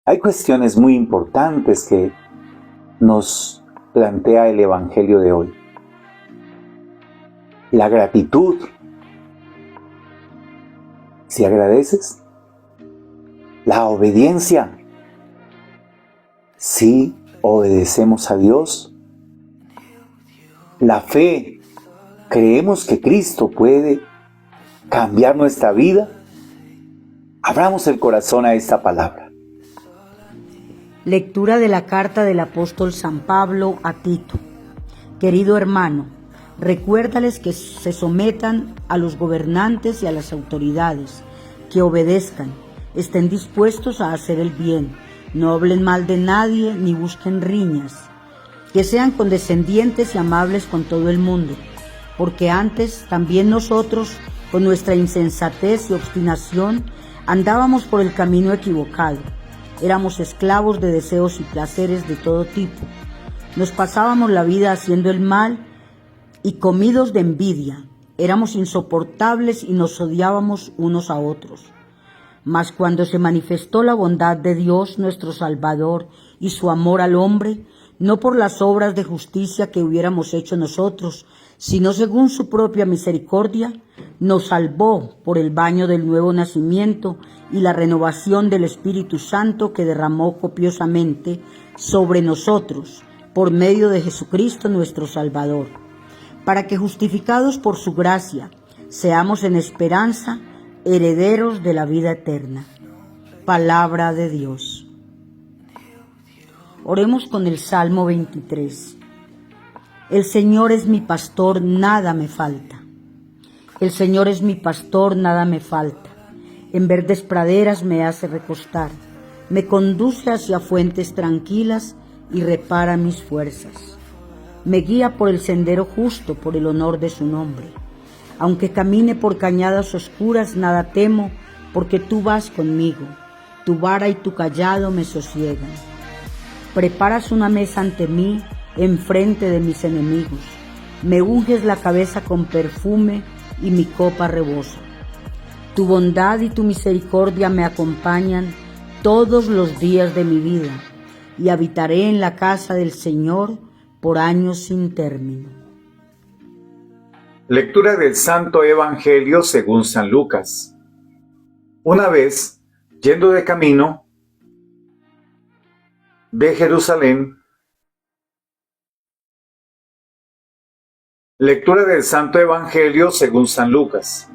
Hay cuestiones muy importantes que nos plantea el Evangelio de hoy. La gratitud. Si agradeces. La obediencia. Si obedecemos a Dios. La fe. ¿Creemos que Cristo puede cambiar nuestra vida? Abramos el corazón a esta palabra. Lectura de la carta del apóstol San Pablo a Tito. Querido hermano, recuérdales que se sometan a los gobernantes y a las autoridades, que obedezcan, estén dispuestos a hacer el bien, no hablen mal de nadie ni busquen riñas, que sean condescendientes y amables con todo el mundo, porque antes también nosotros, con nuestra insensatez y obstinación, andábamos por el camino equivocado. Éramos esclavos de deseos y placeres de todo tipo. Nos pasábamos la vida haciendo el mal y comidos de envidia. Éramos insoportables y nos odiábamos unos a otros. Mas cuando se manifestó la bondad de Dios nuestro Salvador y su amor al hombre, no por las obras de justicia que hubiéramos hecho nosotros, sino según su propia misericordia, nos salvó por el baño del nuevo nacimiento y la renovación del Espíritu Santo que derramó copiosamente sobre nosotros por medio de Jesucristo nuestro Salvador, para que justificados por su gracia seamos en esperanza herederos de la vida eterna. Palabra de Dios. Oremos con el Salmo 23. El Señor es mi pastor, nada me falta. El Señor es mi pastor, nada me falta. En verdes praderas me hace recostar, me conduce hacia fuentes tranquilas y repara mis fuerzas. Me guía por el sendero justo por el honor de su nombre. Aunque camine por cañadas oscuras, nada temo, porque tú vas conmigo. Tu vara y tu cayado me sosiegan. Preparas una mesa ante mí, enfrente de mis enemigos. Me unges la cabeza con perfume y mi copa rebosa. Tu bondad y tu misericordia me acompañan todos los días de mi vida, y habitaré en la casa del Señor por años sin término. Lectura del Santo Evangelio según San Lucas. Una vez, yendo de camino de Jerusalén, lectura del Santo Evangelio según San Lucas.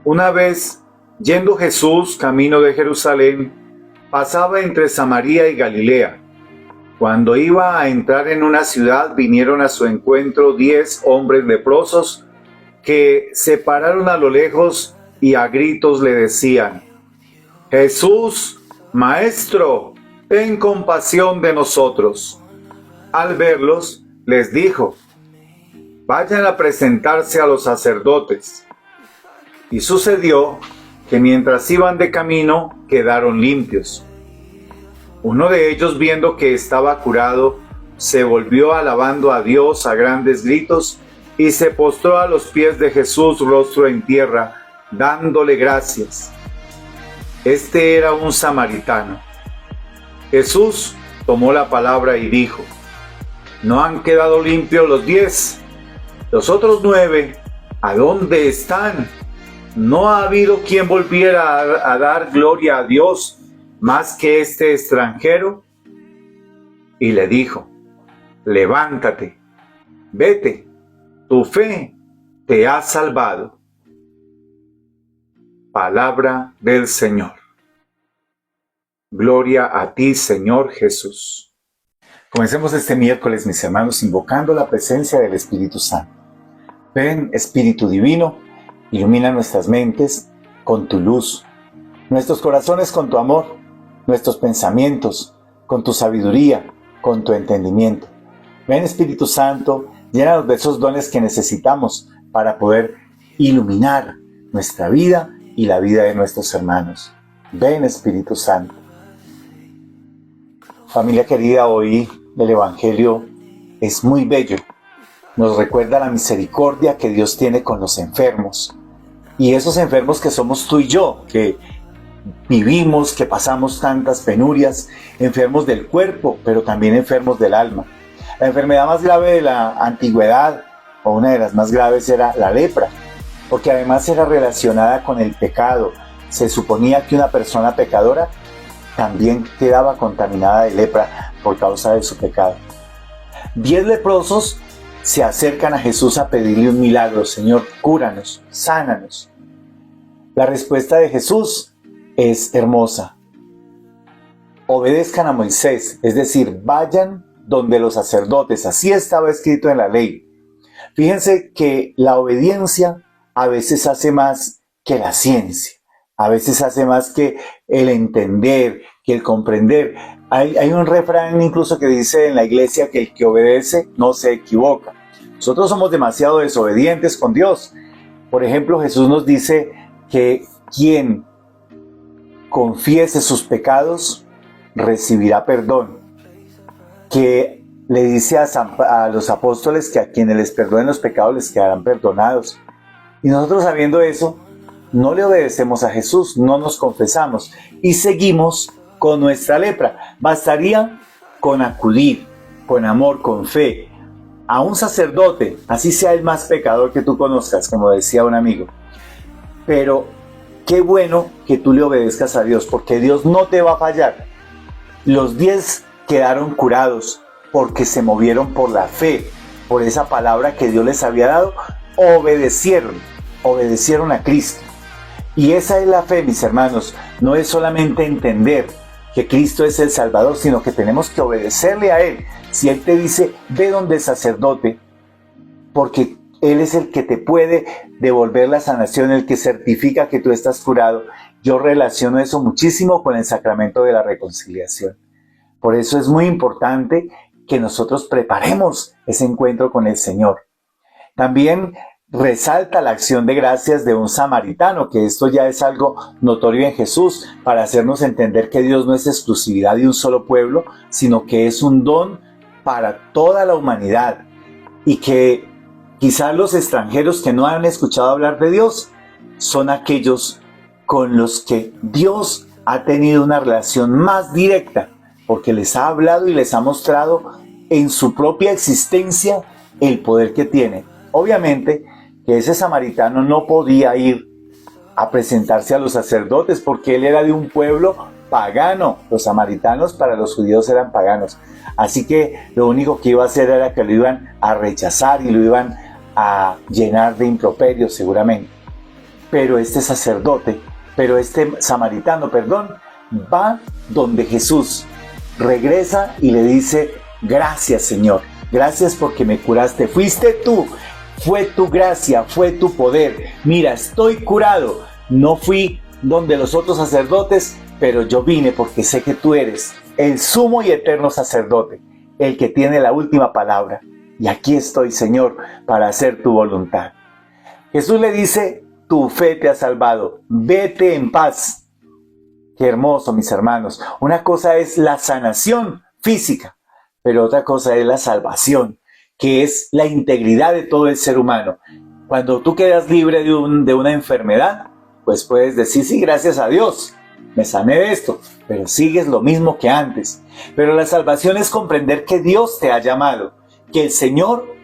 Una vez, yendo Jesús camino de Jerusalén, pasaba entre Samaria y Galilea. Cuando iba a entrar en una ciudad, vinieron a su encuentro 10 hombres leprosos que se pararon a lo lejos y a gritos le decían: Jesús, Maestro, ten compasión de nosotros. Al verlos, les dijo: Vayan a presentarse a los sacerdotes. Y sucedió que mientras iban de camino, quedaron limpios. Uno de ellos, viendo que estaba curado, se volvió alabando a Dios a grandes gritos y se postró a los pies de Jesús, rostro en tierra, dándole gracias. Este era un samaritano. Jesús tomó la palabra y dijo: ¿No han quedado limpios los 10? Los otros 9, ¿a dónde están? ¿No ha habido quien volviera a dar gloria a Dios más que este extranjero? Y le dijo: Levántate, vete, tu fe te ha salvado. Palabra del Señor. Gloria a ti, Señor Jesús. Comencemos este miércoles, mis hermanos, invocando la presencia del Espíritu Santo. Ven, Espíritu Divino, ilumina nuestras mentes con tu luz, nuestros corazones con tu amor, nuestros pensamientos con tu sabiduría, con tu entendimiento. Ven, Espíritu Santo, llénanos de esos dones que necesitamos para poder iluminar nuestra vida y la vida de nuestros hermanos. Ven, Espíritu Santo. Familia querida, hoy el Evangelio es muy bello. Nos recuerda la misericordia que Dios tiene con los enfermos. Y esos enfermos que somos tú y yo, que vivimos, que pasamos tantas penurias, enfermos del cuerpo, pero también enfermos del alma. La enfermedad más grave de la antigüedad, o una de las más graves, era la lepra, porque además era relacionada con el pecado. Se suponía que una persona pecadora también quedaba contaminada de lepra por causa de su pecado. 10 leprosos se acercan a Jesús a pedirle un milagro: Señor, cúranos, sánanos. La respuesta de Jesús es hermosa. Obedezcan a Moisés, es decir, vayan donde los sacerdotes. Así estaba escrito en la ley. Fíjense que la obediencia a veces hace más que la ciencia, a veces hace más que el entender, que el comprender. Hay un refrán incluso que dice en la iglesia que el que obedece no se equivoca. Nosotros somos demasiado desobedientes con Dios. Por ejemplo, Jesús nos dice que quien confiese sus pecados recibirá perdón. Que le dice a los apóstoles que a quienes les perdonen los pecados les quedarán perdonados. Y nosotros, sabiendo eso, no le obedecemos a Jesús, no nos confesamos y seguimos con nuestra lepra. Bastaría con acudir, con amor, con fe, a un sacerdote, así sea el más pecador que tú conozcas, como decía un amigo. Pero qué bueno que tú le obedezcas a Dios, porque Dios no te va a fallar. Los 10 quedaron curados porque se movieron por la fe, por esa palabra que Dios les había dado. Obedecieron a Cristo. Y esa es la fe, mis hermanos. No es solamente entender que Cristo es el Salvador, sino que tenemos que obedecerle a Él. Si Él te dice, ve donde el sacerdote, porque Él es el que te puede devolver la sanación, el que certifica que tú estás curado. Yo relaciono eso muchísimo con el sacramento de la reconciliación. Por eso es muy importante que nosotros preparemos ese encuentro con el Señor. También resalta la acción de gracias de un samaritano, que esto ya es algo notorio en Jesús, para hacernos entender que Dios no es exclusividad de un solo pueblo, sino que es un don para toda la humanidad, y que quizás los extranjeros que no han escuchado hablar de Dios son aquellos con los que Dios ha tenido una relación más directa, porque les ha hablado y les ha mostrado en su propia existencia el poder que tiene. Obviamente que ese samaritano no podía ir a presentarse a los sacerdotes porque él era de un pueblo pagano. Los samaritanos para los judíos eran paganos. Así que lo único que iba a hacer era que lo iban a rechazar y lo iban a llenar de improperios seguramente. Pero este samaritano, va donde Jesús, regresa y le dice: gracias, Señor, gracias porque me curaste, fuiste tú, fue tu gracia, fue tu poder, mira, estoy curado, no fui donde los otros sacerdotes, pero yo vine porque sé que tú eres el sumo y eterno sacerdote, el que tiene la última palabra, y aquí estoy, Señor, para hacer tu voluntad. Jesús le dice: tu fe te ha salvado, vete en paz. Qué hermoso, mis hermanos. Una cosa es la sanación física, pero otra cosa es la salvación, que es la integridad de todo el ser humano. Cuando tú quedas libre de una enfermedad, pues puedes decir: sí, gracias a Dios, me sané de esto, pero sigues lo mismo que antes. Pero la salvación es comprender que Dios te ha llamado, que el Señor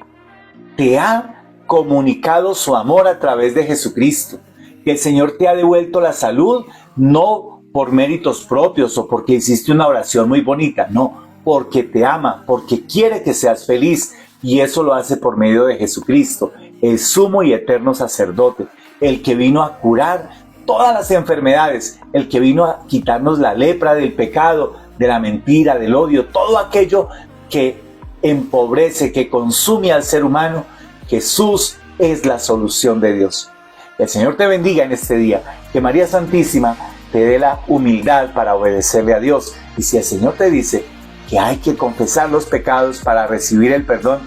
te ha comunicado su amor a través de Jesucristo, que el Señor te ha devuelto la salud, no por méritos propios o porque hiciste una oración muy bonita, no, porque te ama, porque quiere que seas feliz, y eso lo hace por medio de Jesucristo, el sumo y eterno sacerdote, el que vino a curar todas las enfermedades, el que vino a quitarnos la lepra del pecado, de la mentira, del odio, todo aquello que empobrece, que consume al ser humano. Jesús es la solución de Dios. El Señor te bendiga en este día, que María Santísima te dé la humildad para obedecerle a Dios. Y si el Señor te dice que hay que confesar los pecados para recibir el perdón,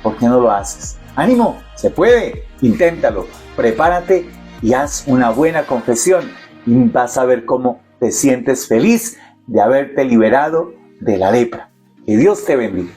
¿por qué no lo haces? ¡Ánimo! ¡Se puede! Inténtalo, prepárate y haz una buena confesión, y vas a ver cómo te sientes feliz de haberte liberado de la lepra. Que Dios te bendiga.